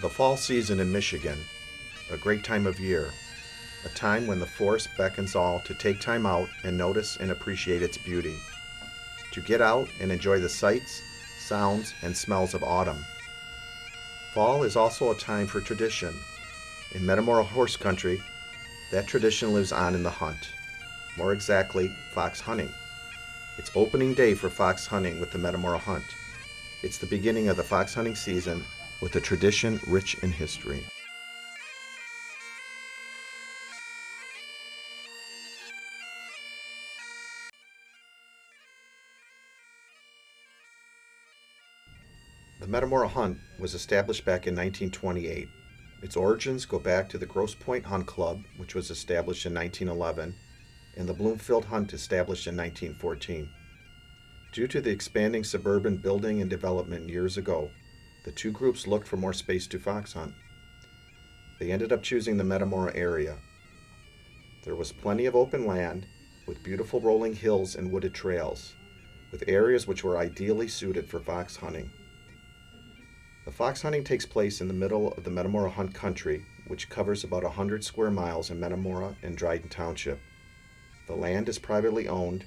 The fall season in Michigan, a great time of year, a time when the forest beckons all to take time out and notice and appreciate its beauty, to get out and enjoy the sights, sounds, and smells of autumn. Fall is also a time for tradition. In Metamora horse country, that tradition lives on in the hunt. More exactly, fox hunting. It's opening day for fox hunting with the Metamora Hunt. It's the beginning of the fox hunting season with a tradition rich in history. The Metamora Hunt was established back in 1928. Its origins go back to the Grosse Pointe Hunt Club, which was established in 1911, and the Bloomfield Hunt established in 1914. Due to the expanding suburban building and development years ago, the two groups looked for more space to fox hunt. They ended up choosing the Metamora area. There was plenty of open land with beautiful rolling hills and wooded trails, with areas which were ideally suited for fox hunting. The fox hunting takes place in the middle of the Metamora Hunt country, which covers about 100 square miles in Metamora and Dryden Township. The land is privately owned.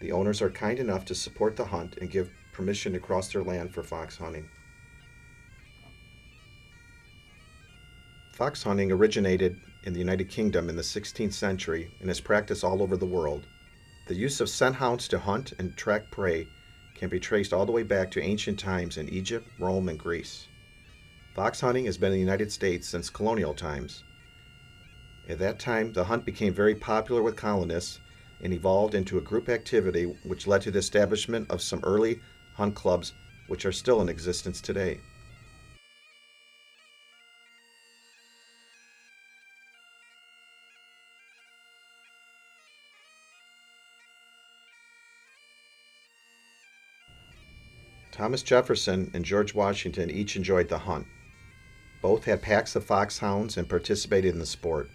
The owners are kind enough to support the hunt and give permission to cross their land for fox hunting. Fox hunting originated in the United Kingdom in the 16th century and is practiced all over the world. The use of scent hounds to hunt and track prey can be traced all the way back to ancient times in Egypt, Rome, and Greece. Fox hunting has been in the United States since colonial times. At that time, the hunt became very popular with colonists and evolved into a group activity which led to the establishment of some early hunt clubs which are still in existence today. Thomas Jefferson and George Washington each enjoyed the hunt. Both had packs of foxhounds and participated in the sport.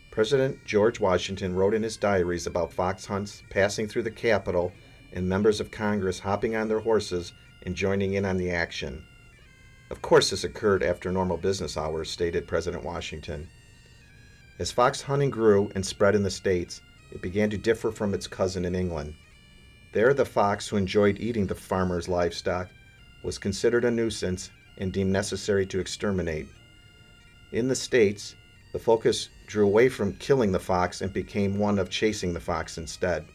President George Washington wrote in his diaries about fox hunts passing through the Capitol and members of Congress hopping on their horses and joining in on the action. Of course, this occurred after normal business hours, stated President Washington. As fox hunting grew and spread in the States, it began to differ from its cousin in England. There, the fox, who enjoyed eating the farmer's livestock, was considered a nuisance and deemed necessary to exterminate. In the States, the focus drew away from killing the fox and became one of chasing the fox instead.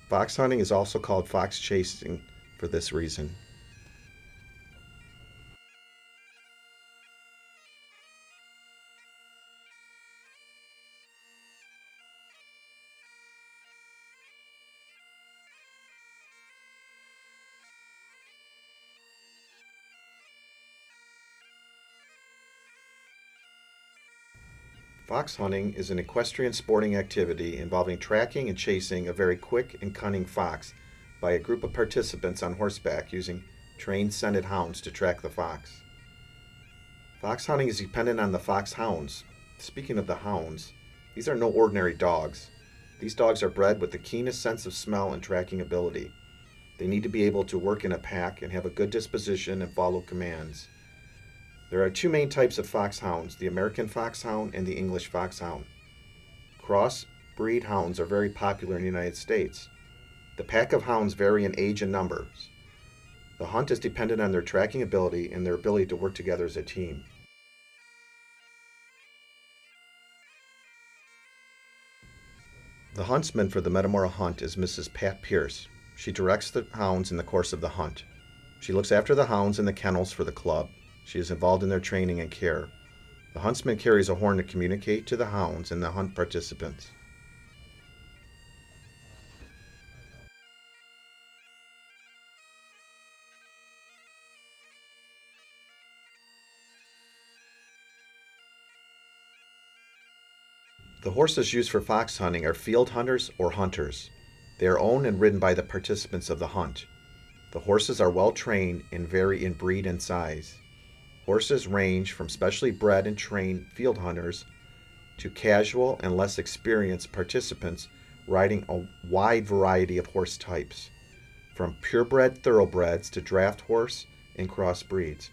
Fox hunting is also called fox chasing for this reason. Fox hunting is an equestrian sporting activity involving tracking and chasing a very quick and cunning fox by a group of participants on horseback using trained scented hounds to track the fox. Fox hunting is dependent on the fox hounds. Speaking of the hounds, these are no ordinary dogs. These dogs are bred with the keenest sense of smell and tracking ability. They need to be able to work in a pack and have a good disposition and follow commands. There are two main types of foxhounds, the American foxhound and the English foxhound. Cross-breed hounds are very popular in the United States. The pack of hounds vary in age and numbers. The hunt is dependent on their tracking ability and their ability to work together as a team. The huntsman for the Metamora Hunt is Mrs. Pat Pierce. She directs the hounds in the course of the hunt. She looks after the hounds in the kennels for the club. She is involved in their training and care. The huntsman carries a horn to communicate to the hounds and the hunt participants. The horses used for fox hunting are field hunters or hunters. They are owned and ridden by the participants of the hunt. The horses are well trained and vary in breed and size. Horses range from specially bred and trained field hunters to casual and less experienced participants riding a wide variety of horse types, from purebred thoroughbreds to draft horse and crossbreeds.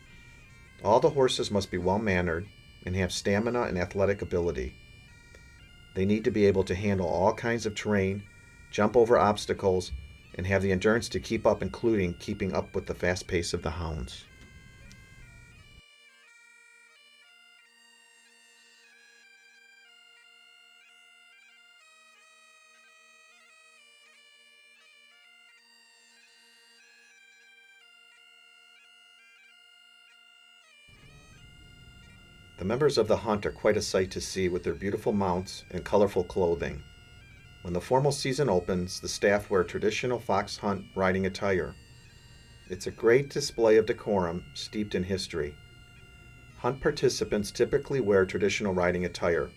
All the horses must be well-mannered and have stamina and athletic ability. They need to be able to handle all kinds of terrain, jump over obstacles, and have the endurance to keep up, including keeping up with the fast pace of the hounds. The members of the hunt are quite a sight to see with their beautiful mounts and colorful clothing. When the formal season opens, the staff wear traditional fox hunt riding attire. It's a great display of decorum steeped in history. Hunt participants typically wear traditional riding attire,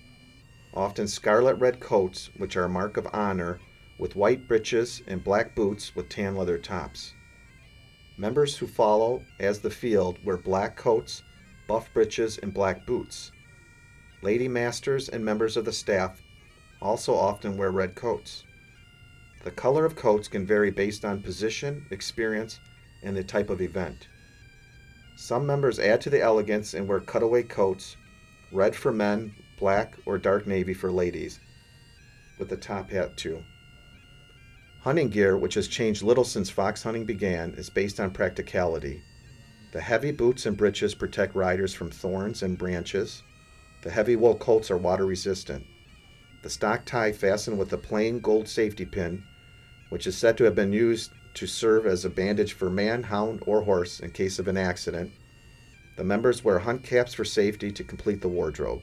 often scarlet red coats, which are a mark of honor, with white breeches and black boots with tan leather tops. Members who follow as the field wear black coats, buff breeches, and black boots. Lady masters and members of the staff also often wear red coats. The color of coats can vary based on position, experience, and the type of event. Some members add to the elegance and wear cutaway coats, red for men, black or dark navy for ladies, with a top hat too. Hunting gear, which has changed little since fox hunting began, is based on practicality. The heavy boots and breeches protect riders from thorns and branches. The heavy wool coats are water resistant. The stock tie fastened with a plain gold safety pin, which is said to have been used to serve as a bandage for man, hound, or horse in case of an accident. The members wear hunt caps for safety to complete the wardrobe.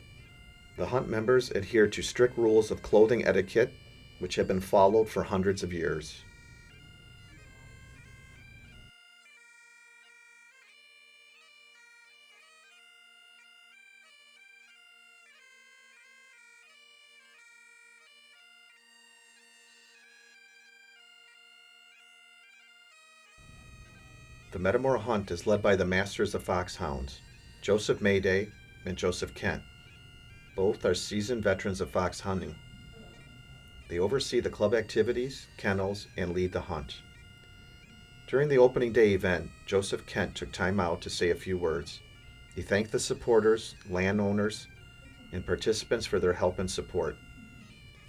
The hunt members adhere to strict rules of clothing etiquette, which have been followed for hundreds of years. The Metamora Hunt is led by the Masters of Foxhounds, Joseph Mayday and Joseph Kent. Both are seasoned veterans of fox hunting. They oversee the club activities, kennels, and lead the hunt. During the opening day event, Joseph Kent took time out to say a few words. He thanked the supporters, landowners, and participants for their help and support.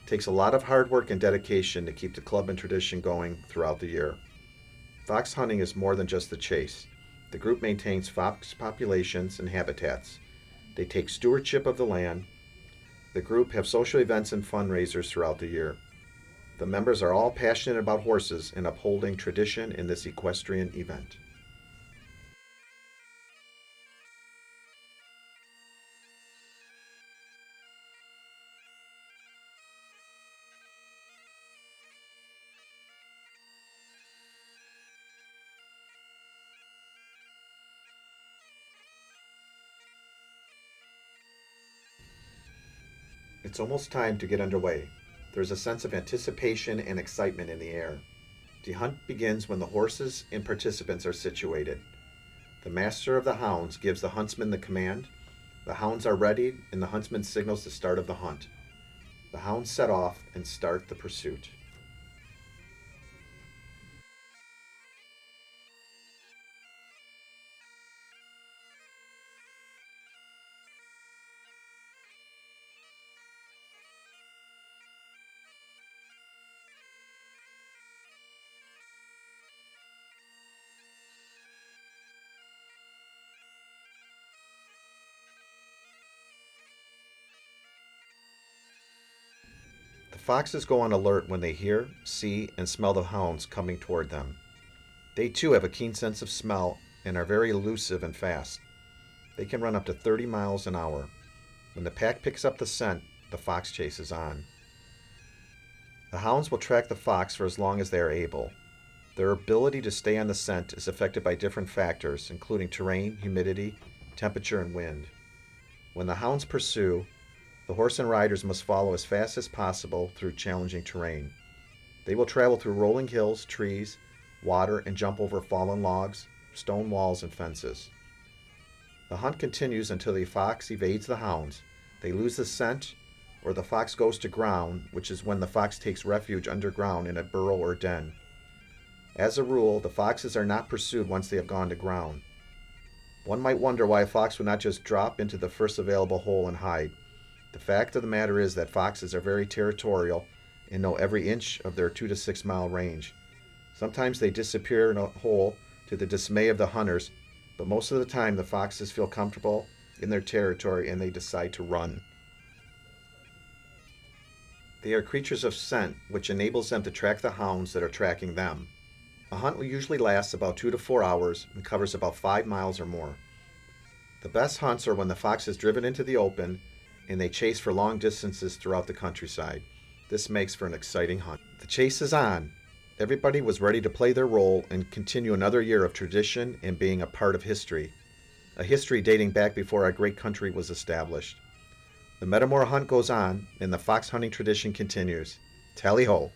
It takes a lot of hard work and dedication to keep the club and tradition going throughout the year. Fox hunting is more than just the chase. The group maintains fox populations and habitats. They take stewardship of the land. The group have social events and fundraisers throughout the year. The members are all passionate about horses and upholding tradition in this equestrian event. It's almost time to get underway. There's a sense of anticipation and excitement in the air. The hunt begins when the horses and participants are situated. The master of the hounds gives the huntsman the command. The hounds are ready, and the huntsman signals the start of the hunt. The hounds set off and start the pursuit. The foxes go on alert when they hear, see, and smell the hounds coming toward them. They too have a keen sense of smell and are very elusive and fast. They can run up to 30 miles an hour. When the pack picks up the scent, the fox chase is on. The hounds will track the fox for as long as they are able. Their ability to stay on the scent is affected by different factors, including terrain, humidity, temperature, and wind. When the hounds pursue, the horse and riders must follow as fast as possible through challenging terrain. They will travel through rolling hills, trees, water, and jump over fallen logs, stone walls, and fences. The hunt continues until the fox evades the hounds. They lose the scent, or the fox goes to ground, which is when the fox takes refuge underground in a burrow or den. As a rule, the foxes are not pursued once they have gone to ground. One might wonder why a fox would not just drop into the first available hole and hide. The fact of the matter is that foxes are very territorial and know every inch of their 2 to 6 mile range. Sometimes they disappear in a hole to the dismay of the hunters, but most of the time the foxes feel comfortable in their territory and they decide to run. They are creatures of scent, which enables them to track the hounds that are tracking them. A hunt usually lasts about 2 to 4 hours and covers about 5 miles or more. The best hunts are when the fox is driven into the open and they chase for long distances throughout the countryside. This makes for an exciting hunt. The chase is on. Everybody was ready to play their role and continue another year of tradition and being a part of history. A history dating back before our great country was established. The Metamora Hunt goes on and the fox hunting tradition continues. Tally ho!